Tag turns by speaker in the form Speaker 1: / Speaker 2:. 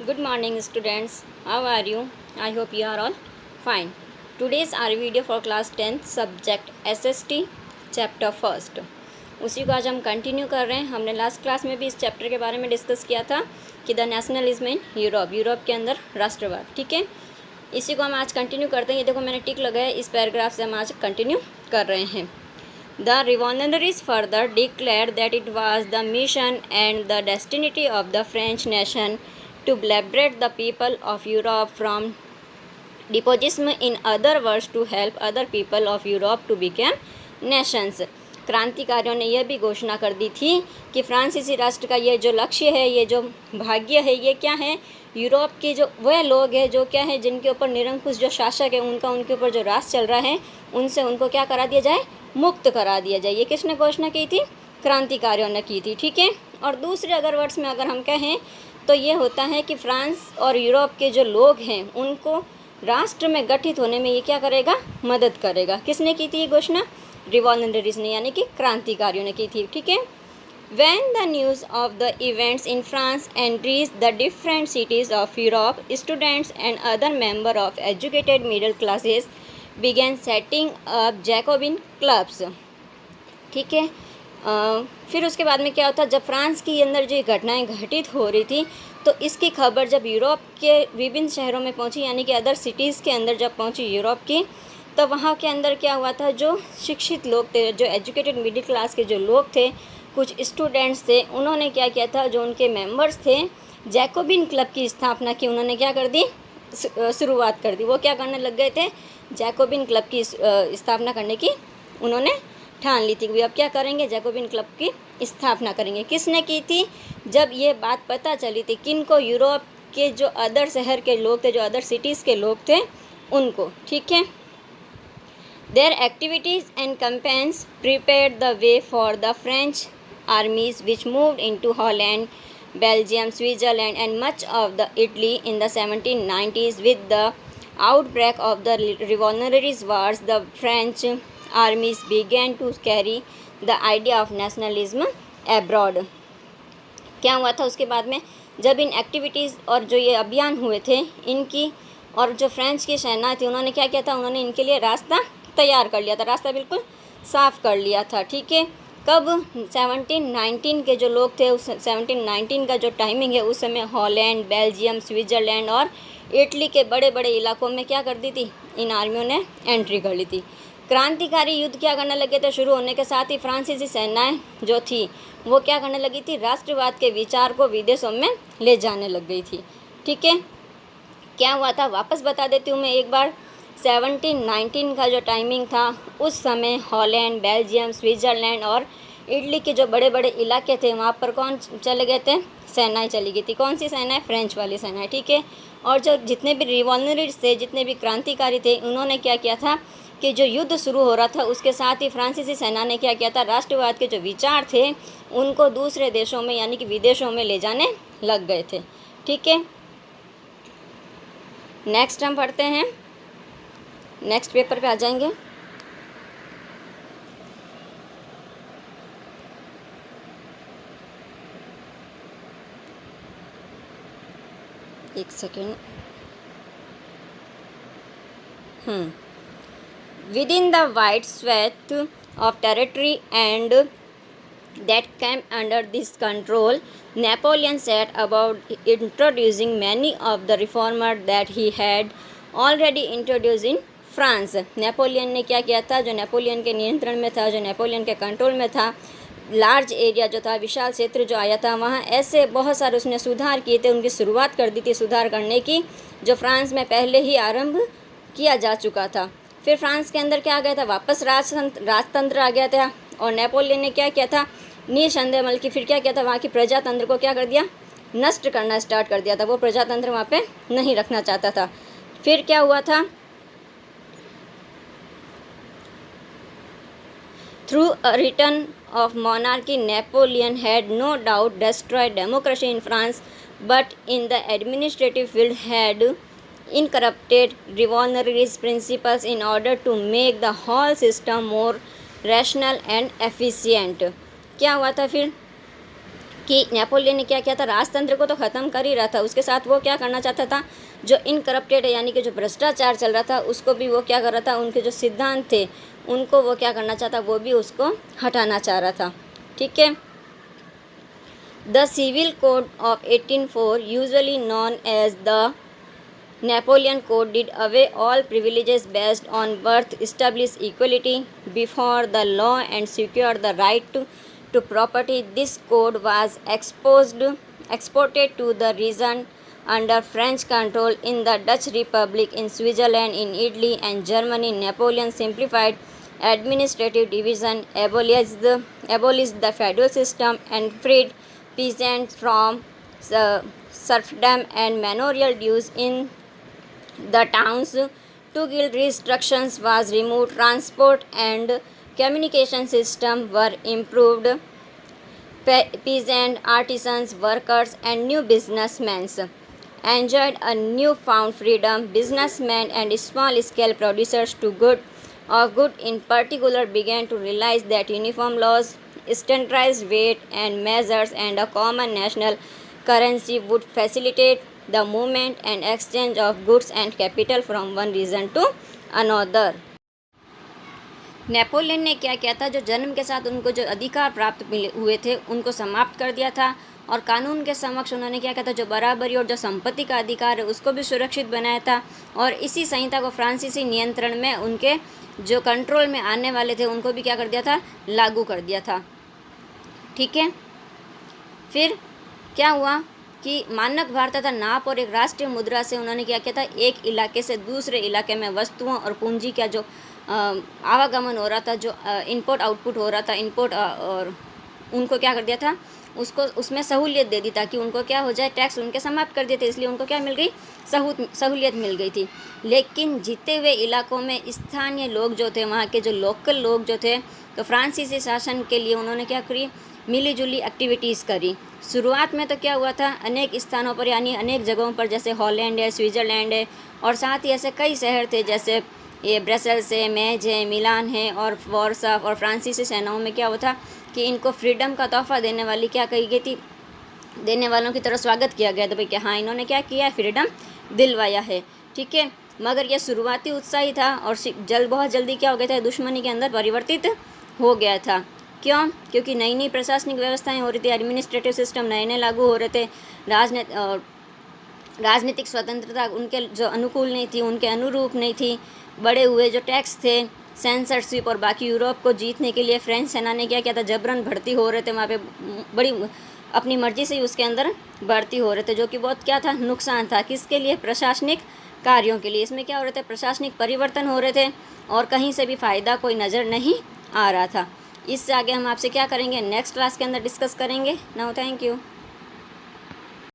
Speaker 1: Good morning, students. How are you? I hope you are all fine. Today's our video for class 10 subject SST chapter first. उसी को आज हम continue कर रहे हैं। हमने लास्ट क्लास में भी इस चैप्टर के बारे में डिस्कस किया था कि द नेशनलिज्म इन यूरोप के अंदर राष्ट्रवाद। ठीक है, इसी को हम आज कंटिन्यू करते हैं। ये देखो मैंने टिक लगाया, इस पैराग्राफ से हम आज कंटिन्यू कर रहे हैं। The revolutionaries further declared that it was the mission and the destiny of the French nation to liberate the people of Europe from despotism, in other words to help other people of Europe to become nations। क्रांतिकारियों ने यह भी घोषणा कर दी थी कि फ्रांसीसी राष्ट्र का ये जो लक्ष्य है, ये जो भाग्य है, ये क्या है, यूरोप के जो वह लोग हैं जो क्या है, जिनके ऊपर निरंकुश जो शासक है उनका उनके ऊपर जो राज चल रहा है, उनसे उनको क्या करा दिया जाए, मुक्त करा दिया जाए। ये किसने घोषणा की थी? क्रांतिकारियों ने की थी। ठीक है, और दूसरे अगर वर्ड्स में अगर हम कहें तो ये होता है कि फ्रांस और यूरोप के जो लोग हैं उनको राष्ट्र में गठित होने में ये क्या करेगा, मदद करेगा। किसने की थी ये घोषणा? रिवॉल्यूशनरीज ने, यानी कि क्रांतिकारियों ने की थी। ठीक है, When the news of the events in France and reached the different cities of Europe, students and other members of educated middle classes began setting up Jacobin clubs। ठीक है, फिर उसके बाद में क्या होता, जब फ्रांस के अंदर जो घटनाएं घटित हो रही थी तो इसकी खबर जब यूरोप के विभिन्न शहरों में पहुंची, यानी कि अदर सिटीज़ के अंदर जब पहुंची यूरोप की, तो वहाँ के अंदर क्या हुआ था, जो शिक्षित लोग थे, जो एजुकेटेड मिडिल क्लास के जो लोग थे, कुछ स्टूडेंट्स थे, उन्होंने क्या किया था, जो उनके मेंबर्स थे, जैकोबिन क्लब की स्थापना की। उन्होंने क्या कर दी, शुरुआत कर दी। वो क्या करने लग गए थे, जैकोबिन क्लब की स्थापना करने की उन्होंने ठान ली थी कि अब क्या करेंगे, जैकोबिन क्लब की स्थापना करेंगे। किसने की थी? जब ये बात पता चली थी, किन को? यूरोप के जो अदर शहर के लोग थे, जो अदर सिटीज़ के लोग थे, उनको। ठीक है, Their activities and campaigns prepared the way for the French armies which moved into Holland, Belgium, Switzerland and much of the Italy in the 1790s. With the outbreak of the Revolutionary Wars, the French armies began to carry the idea of nationalism abroad। क्या हुआ था उसके बाद में, जब इन activities और जो ये अभियान हुए थे इनकी, और जो फ्रेंच की सेना थी उन्होंने क्या किया था, उन्होंने इनके लिए रास्ता तैयार कर लिया था, रास्ता बिल्कुल साफ़ कर लिया था। ठीक है, कब? 1719 के जो लोग थे, उस 1719 का जो टाइमिंग है, उस समय हॉलैंड, बेल्जियम, स्विट्ज़रलैंड और इटली के बड़े बड़े इलाकों में क्या कर दी थी, इन आर्मियों ने एंट्री कर ली थी। क्रांतिकारी युद्ध क्या करने लगे थे, शुरू होने के साथ ही फ्रांसीसी सेनाएं जो थी वो क्या करने लगी थी, राष्ट्रवाद के विचार को विदेशों में ले जाने लग गई थी। ठीक है, क्या हुआ था वापस बता देती हूँ मैं एक बार। 1719 का जो टाइमिंग था, उस समय हॉलैंड, बेल्जियम, स्विट्ज़रलैंड और इटली के जो बड़े बड़े इलाके थे वहाँ पर कौन चले गए थे, सेनाएं चली गई थी। कौन सी सेनाएं? फ्रेंच वाली सेनाएं। ठीक है, और जो जितने भी रिवॉल्यूशनरीज थे, जितने भी क्रांतिकारी थे, उन्होंने क्या किया था कि जो युद्ध शुरू हो रहा था उसके साथ ही फ्रांसीसी सेना ने क्या किया था, राष्ट्रवाद के जो विचार थे उनको दूसरे देशों में यानी कि विदेशों में ले जाने लग गए थे। ठीक है, नेक्स्ट हम पढ़ते हैं, नेक्स्ट पेपर पे आ जाएंगे। एक second. Within the wide swath of territory and that came under this control, Napoleon set about introducing many of the reformers that he had already introduced in France. Napoleon ने क्या किया था, जो Napoleon के नियंत्रण में था, जो नेपोलियन के कंट्रोल में था, लार्ज एरिया जो था, विशाल क्षेत्र जो आया था, वहाँ ऐसे बहुत सारे उसने सुधार किए थे, उनकी शुरुआत कर दी थी सुधार करने की, जो फ्रांस में पहले ही आरंभ किया जा चुका था। फिर फ्रांस के अंदर क्या आ गया था, वापस राजतंत्र आ गया था, और नेपोलियन ने क्या किया था, निसंदेह बल्कि फिर क्या किया था, वहाँ की प्रजातंत्र को क्या कर दिया, नष्ट करना स्टार्ट कर दिया था। वो प्रजातंत्र वहाँ पे नहीं रखना चाहता था। फिर क्या हुआ था, Through a return of monarchy, Napoleon had no doubt destroyed democracy in France, but in the administrative field had incorporated revolutionary principles in order to make the whole system more rational and efficient। क्या हुआ था फिर कि Napoleon ने क्या किया था, राजतंत्र को तो ख़त्म कर ही रहा था, उसके साथ वो क्या करना चाहता था, जो इनकरप्टेड है यानी कि जो भ्रष्टाचार चल रहा था उसको भी वो क्या कर रहा था, उनके जो सिद्धांत थे उनको वो क्या करना चाहता, वो भी उसको हटाना चाह रहा था। ठीक है। The civil code of 1804 usually known as the Napoleon Code did away all privileges based on birth, established equality before the law and secured the right to property. This code was exported to the region under French control in the Dutch Republic, in Switzerland, in Italy and Germany. Napoleon simplified administrative division, abolished the feudal system and freed peasants from serfdom and manorial dues in the towns. Two guild restrictions was removed, transport and communication system were improved, peasant, artisans, workers and new businessmen enjoyed a newfound freedom. Businessmen and small-scale producers of good in particular began to realize that uniform laws, standardized weight and measures and a common national currency would facilitate the movement and exchange of goods and capital from one region to another. Napoleon ने क्या किया था, जो जन्म के साथ उनको जो अधिकार प्राप्त हुए थे उनको समाप्त कर दिया था और कानून के समक्ष उन्होंने क्या किया था, जो बराबरी और जो संपत्ति का अधिकार है उसको भी सुरक्षित बनाया था। और इसी संहिता को फ्रांसीसी नियंत्रण में उनके जो कंट्रोल में आने वाले थे उनको भी क्या कर दिया था, लागू कर दिया था। ठीक है। फिर क्या हुआ कि मानक भार तथा नाप और एक राष्ट्रीय मुद्रा से उन्होंने क्या किया था, एक इलाके से दूसरे इलाके में वस्तुओं और पूंजी का जो आवागमन हो रहा था, जो इनपुट आउटपुट हो रहा था, इनपुट और उनको क्या कर दिया था, उसको उसमें सहूलियत दे दी ताकि उनको क्या हो जाए, टैक्स उनके समाप्त कर दिए थे, इसलिए उनको क्या मिल गई, सहूलियत मिल गई थी। लेकिन जीते हुए इलाकों में स्थानीय लोग जो थे, वहाँ के जो लोकल लोग जो थे, तो फ्रांसीसी शासन के लिए उन्होंने क्या करी, मिली जुली एक्टिविटीज़ करी। शुरुआत में तो क्या हुआ था, अनेक स्थानों पर यानी अनेक जगहों पर, जैसे हॉलैंड है, स्विट्ज़रलैंड है और साथ ही ऐसे कई शहर थे जैसे ये ब्रसेल्स है, मेज है, मिलान है और वार्सा, और फ्रांसीसी सेनाओं में क्या हुआ था कि इनको फ्रीडम का तोहफा देने वाली क्या कही गई थी, देने वालों की तरह स्वागत किया गया था भाई कि हाँ इन्होंने क्या किया है, फ्रीडम दिलवाया है। ठीक है। मगर यह शुरुआती उत्साह ही था और बहुत जल्दी क्या हो गया था, दुश्मनी के अंदर परिवर्तित हो गया था। क्यों? क्योंकि नई नई प्रशासनिक व्यवस्थाएं हो रही थी, एडमिनिस्ट्रेटिव सिस्टम नए नए लागू हो रहे थे, राजनीतिक स्वतंत्रता उनके जो अनुकूल नहीं थी, उनके अनुरूप नहीं थी, बढ़े हुए जो टैक्स थे, सेंसरशिप और बाकी यूरोप को जीतने के लिए फ्रेंच सेना ने क्या किया था, जबरन भर्ती हो रहे थे वहाँ पे, बड़ी अपनी मर्जी से ही उसके अंदर भर्ती हो रहे थे, जो कि बहुत क्या था, नुकसान था। किसके लिए? प्रशासनिक कार्यों के लिए। इसमें क्या हो रहे थे, प्रशासनिक परिवर्तन हो रहे थे और कहीं से भी फ़ायदा कोई नज़र नहीं आ रहा था। इससे आगे हम आपसे क्या करेंगे, नेक्स्ट क्लास के अंदर डिस्कस करेंगे। Now thank you.